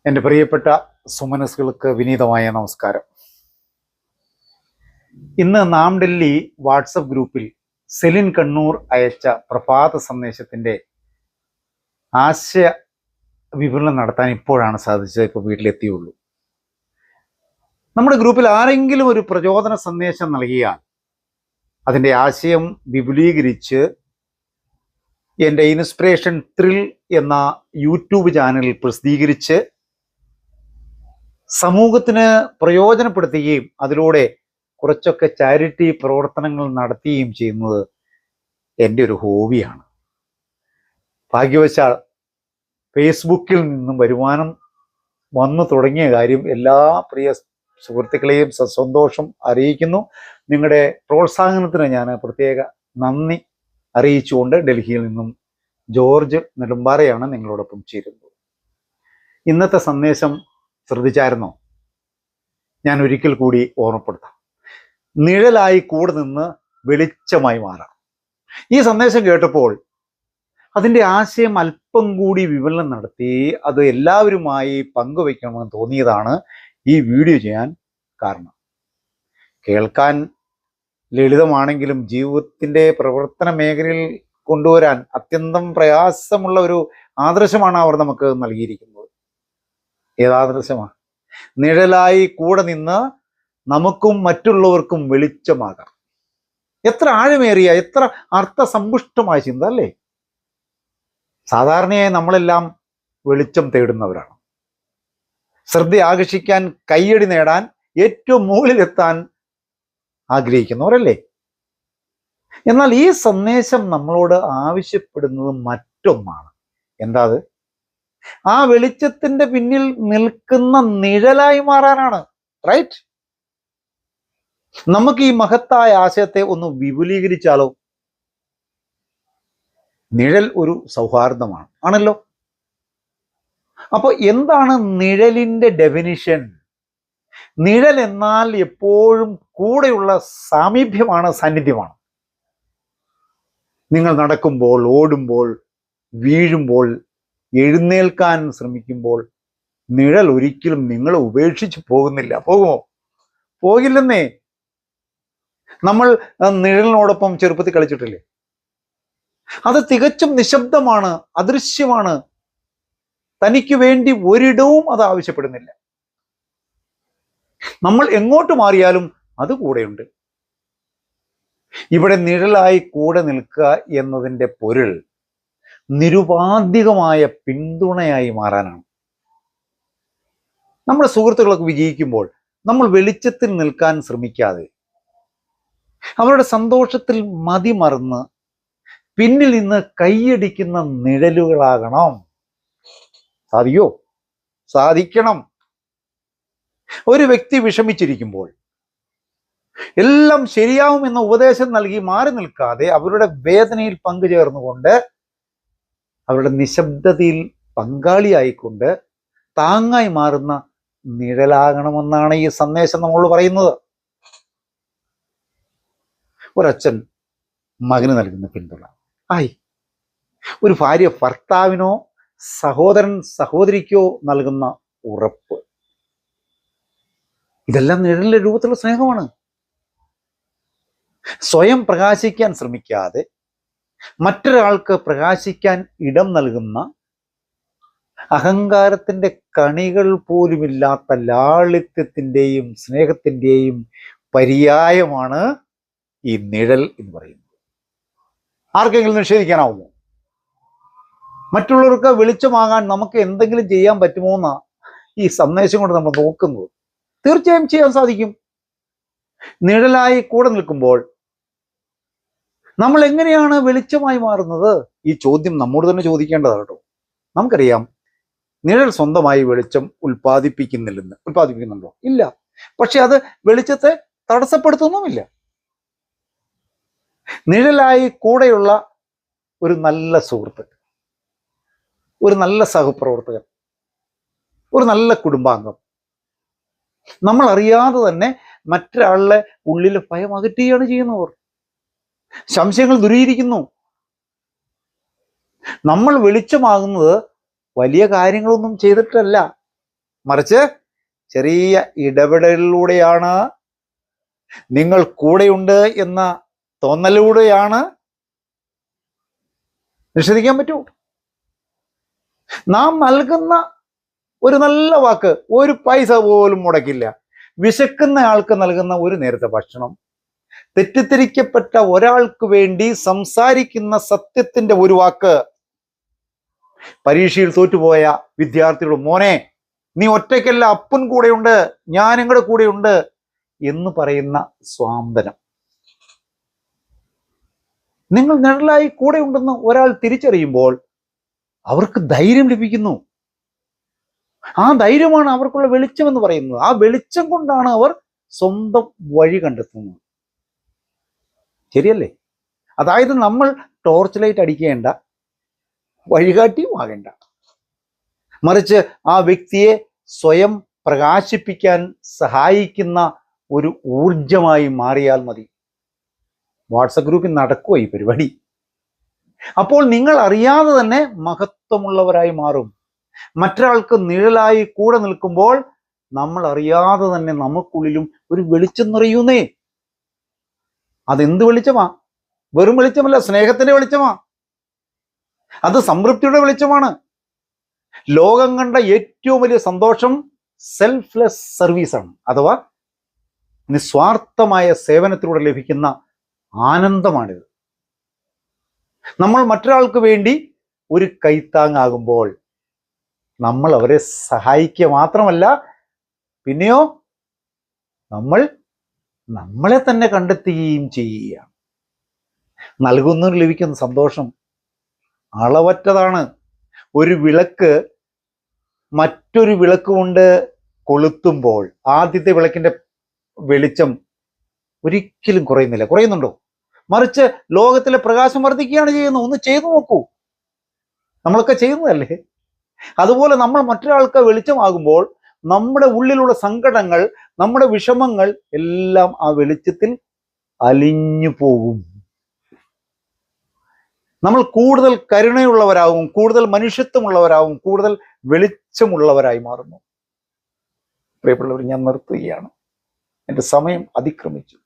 എൻ്റെ പ്രിയപ്പെട്ട സുമനസ്സുകൾക്ക് വിനീതമായ നമസ്കാരം. ഇന്ന് നാം ഡൽഹി വാട്സപ്പ് ഗ്രൂപ്പിൽ സെലിൻ കണ്ണൂർ അയച്ച പ്രഭാത സന്ദേശത്തിൻ്റെ ആശയ വിവരണം നടത്താൻ ഇപ്പോഴാണ് സാധിച്ചത്. ഇപ്പോൾ വീട്ടിലെത്തിയുള്ളൂ. നമ്മുടെ ഗ്രൂപ്പിൽ ആരെങ്കിലും ഒരു പ്രചോദന സന്ദേശം നൽകിയാൽ അതിൻ്റെ ആശയം വിപുലീകരിച്ച് എൻ്റെ ഇൻസ്പിറേഷൻ ത്രിൽ എന്ന യൂട്യൂബ് ചാനലിൽ പ്രസിദ്ധീകരിച്ച് സമൂഹത്തിന് പ്രയോജനപ്പെടുത്തുകയും അതിലൂടെ കുറച്ചൊക്കെ ചാരിറ്റി പ്രവർത്തനങ്ങൾ നടത്തുകയും ചെയ്യുന്നത് എൻ്റെ ഒരു ഹോബിയാണ്. ഭാഗ്യവശാൽ ഫേസ്ബുക്കിൽ നിന്നും വരുമാനം വന്നു തുടങ്ങിയ കാര്യം എല്ലാ പ്രിയ സുഹൃത്തുക്കളെയും സന്തോഷം അറിയിക്കുന്നു. നിങ്ങളുടെ പ്രോത്സാഹനത്തിന് ഞാൻ പ്രത്യേക നന്ദി അറിയിച്ചുകൊണ്ട് ഡൽഹിയിൽ നിന്നും ജോർജ് നെടുമ്പാറയാണ് നിങ്ങളോടൊപ്പം ചേരുന്നത്. ഇന്നത്തെ സന്ദേശം ശ്രദ്ധിച്ചായിരുന്നോ? ഞാൻ ഒരിക്കൽ കൂടി ഓർമ്മപ്പെടുത്താം. നിഴലായി കൂടെ നിന്ന് വെളിച്ചമായി മാറാം. ഈ സന്ദേശം കേട്ടപ്പോൾ അതിൻ്റെ ആശയം അല്പം കൂടി വിവരണം നടത്തി അത് എല്ലാവരുമായി പങ്കുവയ്ക്കണമെന്ന് തോന്നിയതാണ് ഈ വീഡിയോ ചെയ്യാൻ കാരണം. കേൾക്കാൻ ലളിതമാണെങ്കിലും ജീവിതത്തിൻ്റെ പ്രവർത്തന മേഖലയിൽ കൊണ്ടുവരാൻ അത്യന്തം പ്രയാസമുള്ള ഒരു ആദർശമാണ് അവർ നമുക്ക് നൽകിയിരിക്കുന്നത്. ഏതാദർശമാണ്? നിഴലായി കൂടെ നിന്ന് നമുക്കും മറ്റുള്ളവർക്കും വെളിച്ചമാകാം. എത്ര ആഴമേറിയ, എത്ര അർത്ഥസമ്പുഷ്ടമായ ചിന്ത അല്ലേ? സാധാരണയായി നമ്മളെല്ലാം വെളിച്ചം തേടുന്നവരാണ്. ശ്രദ്ധ ആകർഷിക്കാൻ, കയ്യടി നേടാൻ, ഏറ്റവും മുകളിലെത്താൻ ആഗ്രഹിക്കുന്നവരല്ലേ? എന്നാൽ ഈ സന്ദേശം നമ്മളോട് ആവശ്യപ്പെടുന്നത് മറ്റൊന്നാണ്. എന്താ അത്? ആ വെളിച്ചത്തിന്റെ പിന്നിൽ നിൽക്കുന്ന നിഴലായി മാറാനാണ്. റൈറ്റ്? നമുക്ക് ഈ മഹത്തായ ആശയത്തെ ഒന്ന് വിപുലീകരിച്ചാലോ? നിഴൽ ഒരു സൗഹാർദ്ദമാണ്, ആണല്ലോ. അപ്പൊ എന്താണ് നിഴലിന്റെ ഡെഫിനിഷൻ? നിഴൽ എന്നാൽ എപ്പോഴും കൂടെയുള്ള സാമീപ്യമാണ്, സാന്നിധ്യമാണ്. നിങ്ങൾ നടക്കുമ്പോൾ, ഓടുമ്പോൾ, വീഴുമ്പോൾ, എഴുന്നേൽക്കാൻ ശ്രമിക്കുമ്പോൾ നിഴൽ ഒരിക്കലും നിങ്ങളെ ഉപേക്ഷിച്ച് പോകുന്നില്ല. പോകുമോ? പോകില്ലെന്നേ. നമ്മൾ നിഴലിനോടൊപ്പം ചെറുപ്പത്തിൽ കളിച്ചിട്ടില്ലേ? അത് തികച്ചും നിശബ്ദമാണ്, അദൃശ്യമാണ്. തനിക്ക് വേണ്ടി ഒരിടവും അത് ആവശ്യപ്പെടുന്നില്ല. നമ്മൾ എങ്ങോട്ട് മാറിയാലും അത് കൂടെയുണ്ട്. ഇവിടെ നിഴലായി കൂടെ നിൽക്കുക എന്നതിൻ്റെ പൊരുൾ നിരുപാധികമായ പിന്തുണയായി മാറാനാണ്. നമ്മുടെ സുഹൃത്തുക്കളൊക്കെ വിജയിക്കുമ്പോൾ നമ്മൾ വെളിച്ചത്തിൽ നിൽക്കാൻ ശ്രമിക്കാതെ അവരുടെ സന്തോഷത്തിൽ മതിമറന്ന് പിന്നിൽ നിന്ന് കൈയടിക്കുന്ന നിഴലുകളാകണം. സാധിക്കോ? സാധിക്കണം. ഒരു വ്യക്തി വിഷമിച്ചിരിക്കുമ്പോൾ എല്ലാം ശരിയാവുമെന്ന ഉപദേശം നൽകി മാറി നിൽക്കാതെ അവരുടെ വേദനയിൽ പങ്കുചേർന്നുകൊണ്ട് അവരുടെ നിശബ്ദതയിൽ പങ്കാളിയായിക്കൊണ്ട് താങ്ങായി മാറുന്ന നിഴലാകണമെന്നാണ് ഈ സന്ദേശം നമ്മൾ പറയുന്നത്. ഒരച്ഛൻ മകന് നൽകുന്ന പിന്തുണ, ഒരു ഭാര്യ ഭർത്താവിനോ സഹോദരൻ സഹോദരിക്കോ നൽകുന്ന ഉറപ്പ്, ഇതെല്ലാം നിഴലിന്റെ രൂപത്തിലുള്ള സ്നേഹമാണ്. സ്വയം പ്രകാശിക്കാൻ ശ്രമിക്കാതെ മറ്റൊരാൾക്ക് പ്രകാശിക്കാൻ ഇടം നൽകുന്ന, അഹങ്കാരത്തിന്റെ കണികൾ പോലുമില്ലാത്ത ലാളിത്യത്തിൻ്റെയും സ്നേഹത്തിൻ്റെയും പര്യായമാണ് ഈ നിഴൽ എന്ന് പറയുന്നത്. ആർക്കെങ്കിലും നിഷേധിക്കാനാവുമോ? മറ്റുള്ളവർക്ക് വെളിച്ചമാകാൻ നമുക്ക് എന്തെങ്കിലും ചെയ്യാൻ പറ്റുമോ എന്നാ ഈ സന്ദേശം കൊണ്ട് നമ്മൾ നോക്കുന്നത്. തീർച്ചയായും ചെയ്യാൻ സാധിക്കും. നിഴലായി കൂടെ നിൽക്കുമ്പോൾ നമ്മൾ എങ്ങനെയാണ് വെളിച്ചമായി മാറുന്നത്? ഈ ചോദ്യം നമ്മോട് തന്നെ ചോദിക്കേണ്ടതാണ് കേട്ടോ. നമുക്കറിയാം നിഴൽ സ്വന്തമായി വെളിച്ചം ഉൽപ്പാദിപ്പിക്കുന്നുണ്ടോ? ഇല്ല. പക്ഷെ അത് വെളിച്ചത്തെ തടസ്സപ്പെടുത്തുന്നുമില്ല. നിഴലായി കൂടെയുള്ള ഒരു നല്ല സുഹൃത്ത്, ഒരു നല്ല സഹപ്രവർത്തകൻ, ഒരു നല്ല കുടുംബാംഗം നമ്മൾ അറിയാതെ തന്നെ മറ്റൊരാളുടെ ഉള്ളിലെ ഭയം അകറ്റുകയാണ് ചെയ്യുന്നവർ. സംശയങ്ങൾ ദൂരീകരിക്കുന്നു. നമ്മൾ വെളിച്ചമാകുന്നത് വലിയ കാര്യങ്ങളൊന്നും ചെയ്തിട്ടല്ല, മറിച്ച് ചെറിയ ഇടപെടലിലൂടെയാണ്, നിങ്ങൾ കൂടെയുണ്ട് എന്ന തോന്നലിലൂടെയാണ്. നിഷേധിക്കാൻ പറ്റുമോ? നാം നൽകുന്ന ഒരു നല്ല വാക്ക് ഒരു പൈസ പോലും മുടക്കില്ല. വിശക്കുന്ന ആൾക്ക് നൽകുന്ന ഒരു നേരത്തെ ഭക്ഷണം, തെറ്റിദ്ധരിക്കപ്പെട്ട ഒരാൾക്ക് വേണ്ടി സംസാരിക്കുന്ന സത്യത്തിന്റെ ഒരു വാക്ക്, പരീക്ഷയിൽ തോറ്റുപോയ വിദ്യാർത്ഥികളോട് മോനെ നീ ഒറ്റയ്ക്കല്ല, അപ്പൻ കൂടെയുണ്ട്, ഞാൻ നിങ്ങളുടെ കൂടെയുണ്ട് എന്ന് പറയുന്ന സ്വാന്തനം. നിങ്ങൾ നിഴലായി കൂടെ ഉണ്ടെന്ന് ഒരാൾ തിരിച്ചറിയുമ്പോൾ അവർക്ക് ധൈര്യം ലഭിക്കുന്നു. ആ ധൈര്യമാണ് അവർക്കുള്ള വെളിച്ചം എന്ന് പറയുന്നത്. ആ വെളിച്ചം കൊണ്ടാണ് അവർ സ്വന്തം വഴി കണ്ടെത്തുന്നത്. ശരിയല്ലേ? അതായത് നമ്മൾ ടോർച്ച് ലൈറ്റ് അടിക്കേണ്ട, വഴികാട്ടിയും ആകേണ്ട, മറിച്ച് ആ വ്യക്തിയെ സ്വയം പ്രകാശിപ്പിക്കാൻ സഹായിക്കുന്ന ഒരു ഊർജമായി മാറിയാൽ മതി. വാട്സപ്പ് ഗ്രൂപ്പിൽ നടക്കുക ഈ പരിപാടി. അപ്പോൾ നിങ്ങൾ അറിയാതെ തന്നെ മഹത്വമുള്ളവരായി മാറും. മറ്റൊരാൾക്ക് നിഴലായി കൂടെ നിൽക്കുമ്പോൾ നമ്മൾ അറിയാതെ തന്നെ നമുക്കുള്ളിലും ഒരു വെളിച്ചം നിറയുന്നേ. അതെന്ത് വെളിച്ചമാ? വെറും വെളിച്ചമല്ല, സ്നേഹത്തിന്റെ വെളിച്ചമാ. അത് സംതൃപ്തിയുടെ വെളിച്ചമാണ്. ലോകം കണ്ട ഏറ്റവും വലിയ സന്തോഷം സെൽഫ്ലെസ് സർവീസാണ്, അഥവാ നിസ്വാർത്ഥമായ സേവനത്തിലൂടെ ലഭിക്കുന്ന ആനന്ദമാണിത്. നമ്മൾ മറ്റൊരാൾക്ക് വേണ്ടി ഒരു കൈത്താങ്ങാകുമ്പോൾ നമ്മൾ അവരെ സഹായിക്കുക മാത്രമല്ല, പിന്നെയോ നമ്മൾ നമ്മളെ തന്നെ കണ്ടെത്തുകയും ചെയ്യുകയാണ്. നൽകുന്നതിന് ലഭിക്കുന്ന സന്തോഷം അളവറ്റതാണ്. ഒരു വിളക്ക് മറ്റൊരു വിളക്ക് കൊണ്ട് കൊളുത്തുമ്പോൾ ആദ്യത്തെ വിളക്കിന്റെ വെളിച്ചം ഒരിക്കലും കുറയുന്നില്ല. കുറയുന്നുണ്ടോ? മറിച്ച് ലോകത്തിലെ പ്രകാശം വർദ്ധിക്കുകയാണ് ചെയ്യുന്നത്. ഒന്ന് ചെയ്തു നോക്കൂ. നമ്മളൊക്കെ ചെയ്യുന്നതല്ലേ? അതുപോലെ നമ്മൾ മറ്റൊരാൾക്ക് വെളിച്ചമാകുമ്പോൾ നമ്മുടെ ഉള്ളിലുള്ള സങ്കടങ്ങൾ, നമ്മുടെ വിഷമങ്ങൾ എല്ലാം ആ വെളിച്ചത്തിൽ അലിഞ്ഞു പോകും. നമ്മൾ കൂടുതൽ കരുണയുള്ളവരാകും, കൂടുതൽ മനുഷ്യത്വമുള്ളവരാകും, കൂടുതൽ വെളിച്ചമുള്ളവരായി മാറുന്നു. പ്രിയപ്പെട്ടവർ, ഞാൻ നിർത്തുകയാണ്. എൻ്റെ സമയം അതിക്രമിച്ചു.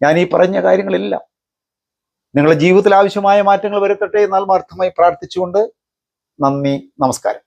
ഞാൻ ഈ പറഞ്ഞ കാര്യങ്ങളെല്ലാം നിങ്ങളുടെ ജീവിതത്തിൽ ആവശ്യമായ മാറ്റങ്ങൾ വരുത്തട്ടെ എന്ന് ആത്മാർത്ഥമായി പ്രാർത്ഥിച്ചുകൊണ്ട് നന്ദി, നമസ്കാരം.